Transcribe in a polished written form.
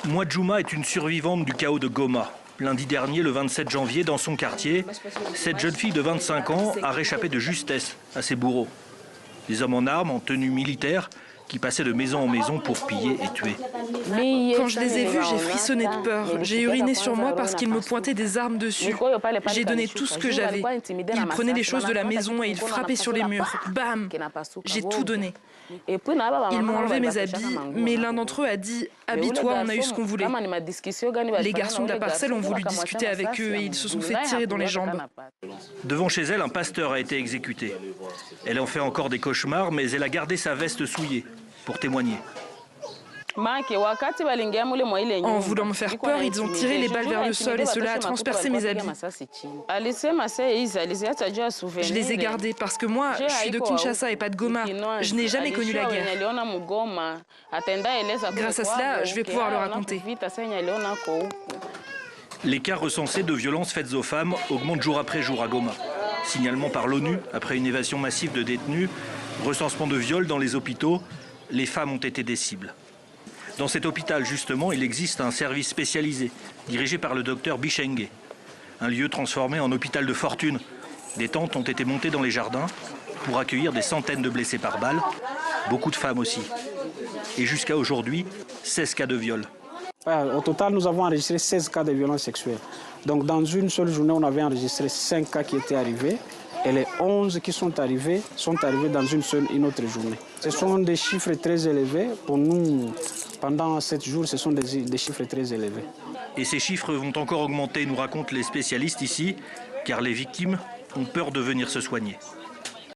Mwadjouma est une survivante du chaos de Goma. Lundi dernier, le 27 janvier, dans son quartier, cette jeune fille de 25 ans a réchappé de justesse à ses bourreaux. Des hommes en armes, en tenue militaire, qui passaient de maison en maison pour piller et tuer. Quand je les ai vus, j'ai frissonné de peur. J'ai uriné sur moi parce qu'ils me pointaient des armes dessus. J'ai donné tout ce que j'avais. Ils prenaient les choses de la maison et ils frappaient sur les murs. Bam! J'ai tout donné. Ils m'ont enlevé mes habits, mais l'un d'entre eux a dit « Habille-toi, on a eu ce qu'on voulait ». Les garçons de la parcelle ont voulu discuter avec eux et ils se sont fait tirer dans les jambes. Devant chez elle, un pasteur a été exécuté. Elle en fait encore des cauchemars, mais elle a gardé sa veste souillée pour témoigner. En voulant me faire peur, ils ont tiré les balles vers le sol et cela a transpercé mes habits. Je les ai gardés parce que moi, je suis de Kinshasa et pas de Goma. Je n'ai jamais connu la guerre. Grâce à cela, je vais pouvoir le raconter. Les cas recensés de violences faites aux femmes augmentent jour après jour à Goma. Signalement par l'ONU, après une évasion massive de détenus, recensement de viols dans les hôpitaux, les femmes ont été des cibles. Dans cet hôpital, justement, il existe un service spécialisé, dirigé par le docteur Bichenge. Un lieu transformé en hôpital de fortune. Des tentes ont été montées dans les jardins pour accueillir des centaines de blessés par balle, beaucoup de femmes aussi. Et jusqu'à aujourd'hui, 16 cas de viol. Au total, nous avons enregistré 16 cas de violences sexuelles. Donc dans une seule journée, on avait enregistré 5 cas qui étaient arrivés. Et les 11 qui sont arrivés dans une autre journée. Ce sont des chiffres très élevés. Pour nous, pendant 7 jours, ce sont des chiffres très élevés. Et ces chiffres vont encore augmenter, nous racontent les spécialistes ici, car les victimes ont peur de venir se soigner.